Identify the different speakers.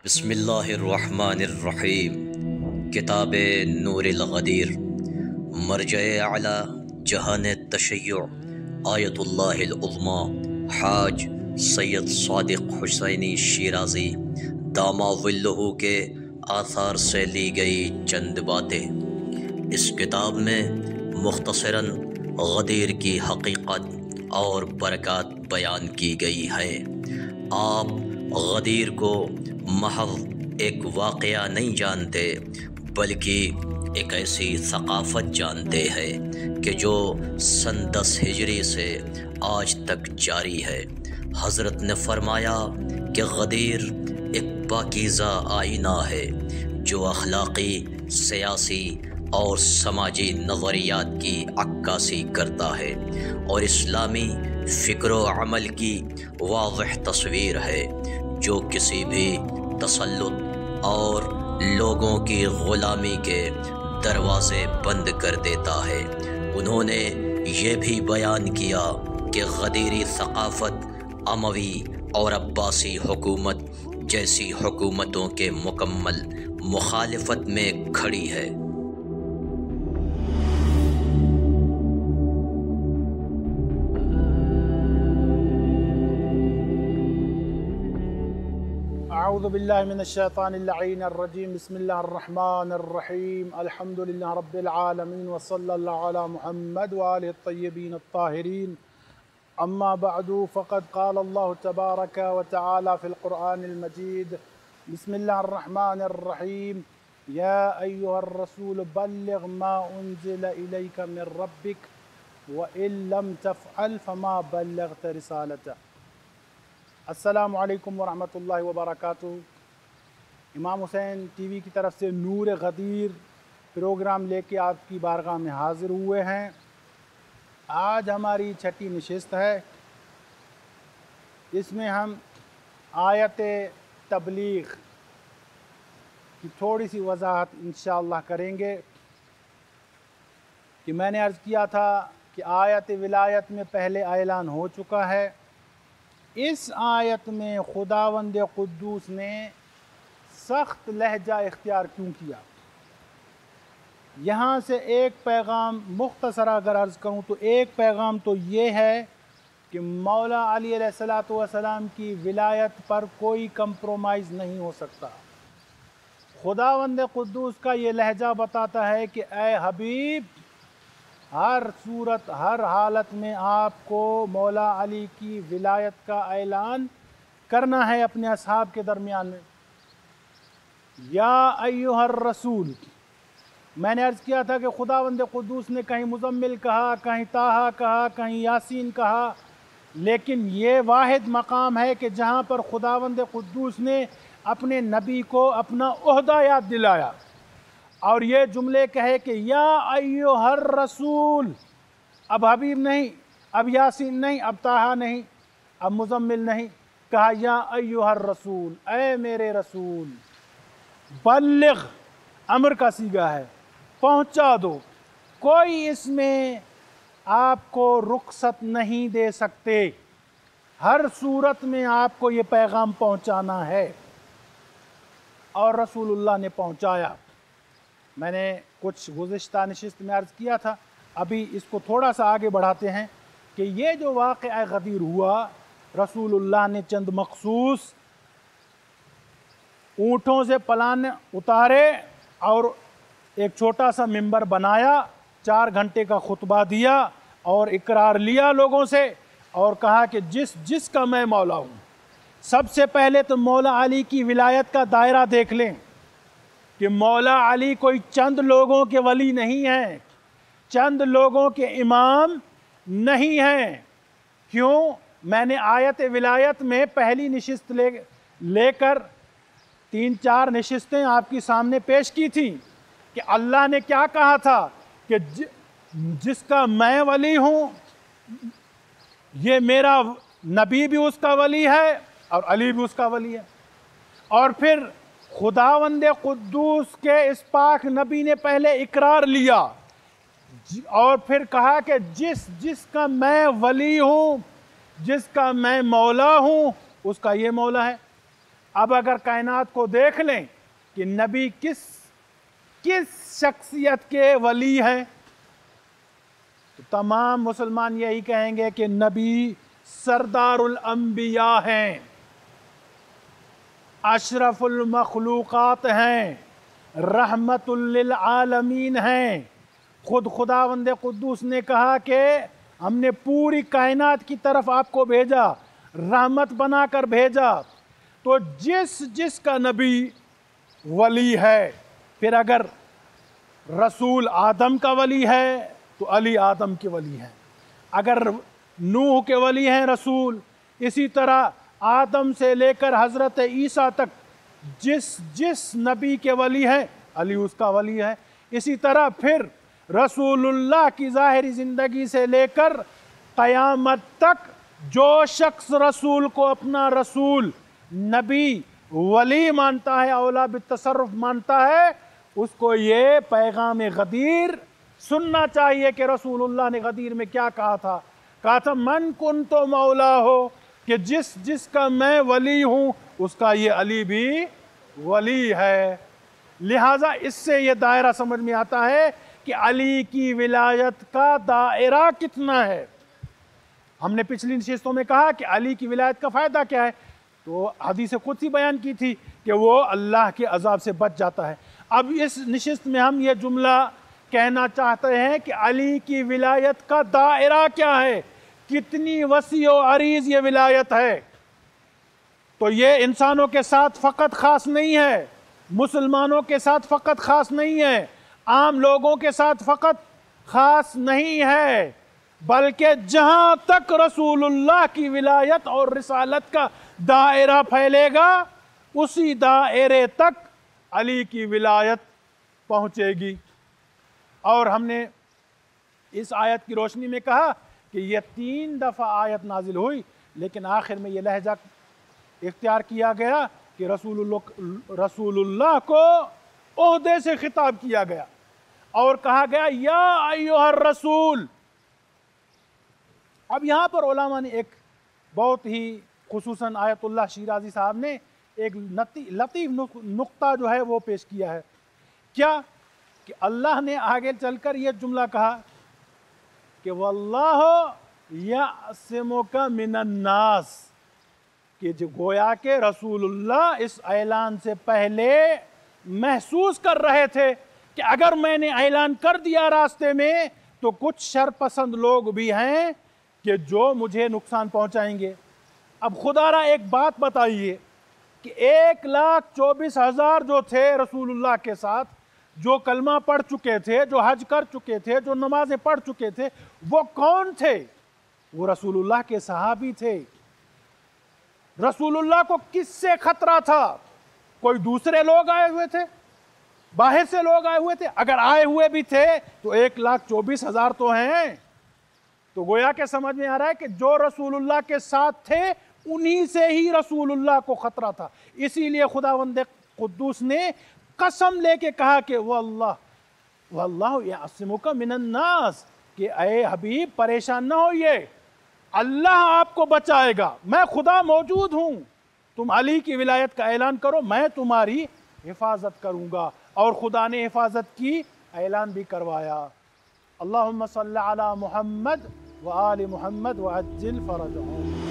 Speaker 1: بسم اللہ الرحمن الرحیم۔ کتاب نور الغدیر، مرجع اعلی جہان تشیع، آیت اللہ العظمی حاج سید صادق حسینی شیرازی دامہ ظلہ کے آثار سے لی گئی چند باتیں۔ اس کتاب میں مختصراً غدیر کی حقیقت اور برکات بیان کی گئی ہے۔ آپ غدیر کو محض ایک واقعہ نہیں جانتے، بلکہ ایک ایسی ثقافت جانتے ہیں کہ جو سن 10 ہجری سے آج تک جاری ہے۔ حضرت نے فرمایا کہ غدیر ایک پاکیزہ آئینہ ہے جو اخلاقی، سیاسی اور سماجی نظریات کی عکاسی کرتا ہے اور اسلامی فکر و عمل کی واضح تصویر ہے جو کسی بھی تسلط اور لوگوں کی غلامی کے دروازے بند کر دیتا ہے۔ انہوں نے یہ بھی بیان کیا کہ غدیری ثقافت اموی اور عباسی حکومت جیسی حکومتوں کے مکمل مخالفت میں کھڑی ہے۔
Speaker 2: اعوذ باللہ من الشیطان اللعین الرجیم، بسم اللہ الرحمن الرحیم، الحمدللہ رب العالمین وصلی اللہ علی محمد وآلہ الطیبین الطاہرین، اما بعد فقد قال اللہ تبارک وتعالی فی القرآن المجید، بسم اللہ الرحمن الرحیم، یا ایہا الرسول بلغ ما انزل الیک من ربک وإن لم تفعل فما بلغت رسالته۔ السلام علیکم ورحمۃ اللہ وبرکاتہ۔ امام حسین ٹی وی کی طرف سے نور غدیر پروگرام لے کے آپ کی بارگاہ میں حاضر ہوئے ہیں۔ آج ہماری چھٹی نشست ہے۔ اس میں ہم آیت تبلیغ کی تھوڑی سی وضاحت انشاءاللہ کریں گے کہ میں نے عرض کیا تھا کہ آیت ولایت میں پہلے اعلان ہو چکا ہے۔ اس آیت میں خداوند قدوس نے سخت لہجہ اختیار کیوں کیا؟ یہاں سے ایک پیغام مختصر اگر عرض کروں تو ایک پیغام تو یہ ہے کہ مولا علی علیہ السلام کی ولایت پر کوئی کمپرومائز نہیں ہو سکتا۔ خداوند قدوس کا یہ لہجہ بتاتا ہے کہ اے حبیب، ہر صورت ہر حالت میں آپ کو مولا علی کی ولایت کا اعلان کرنا ہے اپنے اصحاب کے درمیان میں۔ یا ایہا الرسول، میں نے عرض کیا تھا کہ خداوند قدوس نے کہیں مزمل کہا، کہیں طٰہٰ کہا، کہیں یاسین کہا، لیکن یہ واحد مقام ہے کہ جہاں پر خداوند قدوس نے اپنے نبی کو اپنا عہدہ یاد دلایا اور یہ جملے کہے کہ یا ایہا الرسول۔ اب حبیب نہیں، اب یاسین نہیں، اب طٰہٰ نہیں، اب مزمل نہیں، کہا یا ایہا الرسول، اے میرے رسول، بلغ، امر کا صیغہ ہے، پہنچا دو۔ کوئی اس میں آپ کو رخصت نہیں دے سکتے، ہر صورت میں آپ کو یہ پیغام پہنچانا ہے۔ اور رسول اللہ نے پہنچایا۔ میں نے کچھ گزشتہ نشست میں عرض کیا تھا، ابھی اس کو تھوڑا سا آگے بڑھاتے ہیں کہ یہ جو واقعہ غدیر ہوا، رسول اللہ نے چند مخصوص اونٹوں سے پلان اتارے اور ایک چھوٹا سا ممبر بنایا، 4 گھنٹے کا خطبہ دیا اور اقرار لیا لوگوں سے اور کہا کہ جس کا میں مولا ہوں۔ سب سے پہلے تو مولا علی کی ولایت کا دائرہ دیکھ لیں کہ مولا علی کوئی چند لوگوں کے ولی نہیں ہیں، چند لوگوں کے امام نہیں ہیں۔ کیوں؟ میں نے آیت ولایت میں پہلی نشست لے کر 3-4 نشستیں آپ کی سامنے پیش کی تھیں کہ اللہ نے کیا کہا تھا کہ جس کا میں ولی ہوں، یہ میرا نبی بھی اس کا ولی ہے اور علی بھی اس کا ولی ہے۔ اور پھر خداوند قدوس کے اس پاک نبی نے پہلے اقرار لیا اور پھر کہا کہ جس کا میں ولی ہوں، جس کا میں مولا ہوں، اس کا یہ مولا ہے۔ اب اگر کائنات کو دیکھ لیں کہ نبی کس شخصیت کے ولی ہیں، تو تمام مسلمان یہی کہیں گے کہ نبی سردار الانبیاء ہیں، اشرف المخلوقات ہیں، رحمت للعالمین ہیں۔ خود خداوند قدوس نے کہا کہ ہم نے پوری کائنات کی طرف آپ کو بھیجا، رحمت بنا کر بھیجا۔ تو جس کا نبی ولی ہے، پھر اگر رسول آدم کا ولی ہے تو علی آدم کے ولی ہیں، اگر نوح کے ولی ہیں رسول، اسی طرح آدم سے لے کر حضرت عیسیٰ تک جس نبی کے ولی ہیں علی اس کا ولی ہے۔ اسی طرح پھر رسول اللہ کی ظاہری زندگی سے لے کر قیامت تک جو شخص رسول کو اپنا رسول، نبی، ولی مانتا ہے، اولا بالتصرف مانتا ہے، اس کو یہ پیغام غدیر سننا چاہیے کہ رسول اللہ نے غدیر میں کیا کہا تھا من کنت مولا ہو، کہ جس کا میں ولی ہوں اس کا یہ علی بھی ولی ہے۔ لہٰذا اس سے یہ دائرہ سمجھ میں آتا ہے کہ علی کی ولایت کا دائرہ کتنا ہے۔ ہم نے پچھلی نشستوں میں کہا کہ علی کی ولایت کا فائدہ کیا ہے، تو حدیث قدسی بیان کی تھی کہ وہ اللہ کے عذاب سے بچ جاتا ہے۔ اب اس نشست میں ہم یہ جملہ کہنا چاہتے ہیں کہ علی کی ولایت کا دائرہ کیا ہے، کتنی وسیع و عریض یہ ولایت ہے۔ تو یہ انسانوں کے ساتھ فقط خاص نہیں ہے، مسلمانوں کے ساتھ فقط خاص نہیں ہے، عام لوگوں کے ساتھ فقط خاص نہیں ہے، بلکہ جہاں تک رسول اللہ کی ولایت اور رسالت کا دائرہ پھیلے گا اسی دائرے تک علی کی ولایت پہنچے گی۔ اور ہم نے اس آیت کی روشنی میں کہا کہ یہ 3 دفعہ آیت نازل ہوئی، لیکن آخر میں یہ لہجہ اختیار کیا گیا کہ رسول اللہ کو عہدے سے خطاب کیا گیا اور کہا گیا یا ایھا الرسول۔ اب یہاں پر علماء نے ایک بہت ہی خصوصاً آیت اللہ شیرازی صاحب نے ایک لطیف نقطہ جو ہے وہ پیش کیا ہے۔ کیا کہ اللہ نے آگے چل کر یہ جملہ کہا کہ واللہ یعصمک من الناس، کہ جو گویا کہ رسول اللہ اس اعلان سے پہلے محسوس کر رہے تھے کہ اگر میں نے اعلان کر دیا راستے میں تو کچھ شر پسند لوگ بھی ہیں کہ جو مجھے نقصان پہنچائیں گے۔ اب خدا را ایک بات بتائیے کہ 1,24,000 جو تھے رسول اللہ کے ساتھ، جو کلمہ پڑھ چکے تھے، جو حج کر چکے تھے، جو نمازیں پڑھ چکے تھے، وہ کون تھے؟ وہ رسول اللہ کے صحابی تھے۔ رسول اللہ کو کس سے خطرہ تھا؟ کوئی دوسرے لوگ آئے ہوئے تھے؟ باہر سے لوگ آئے ہوئے تھے؟ اگر آئے ہوئے بھی تھے تو 1,24,000 تو ہیں۔ تو گویا کہ سمجھ میں آ رہا ہے کہ جو رسول اللہ کے ساتھ تھے انہی سے ہی رسول اللہ کو خطرہ تھا۔ اسی لیے خداوند قدوس نے قسم لے کے کہا کہ واللہ یعصمک من الناس، کہ اے حبیب پریشان نہ ہوئیے، اللہ آپ کو بچائے گا، میں خدا موجود ہوں، تم علی کی ولایت کا اعلان کرو، میں تمہاری حفاظت کروں گا۔ اور خدا نے حفاظت کی، اعلان بھی کروایا۔ اللہم صلی علی محمد وآل محمد وعجل فرجہم۔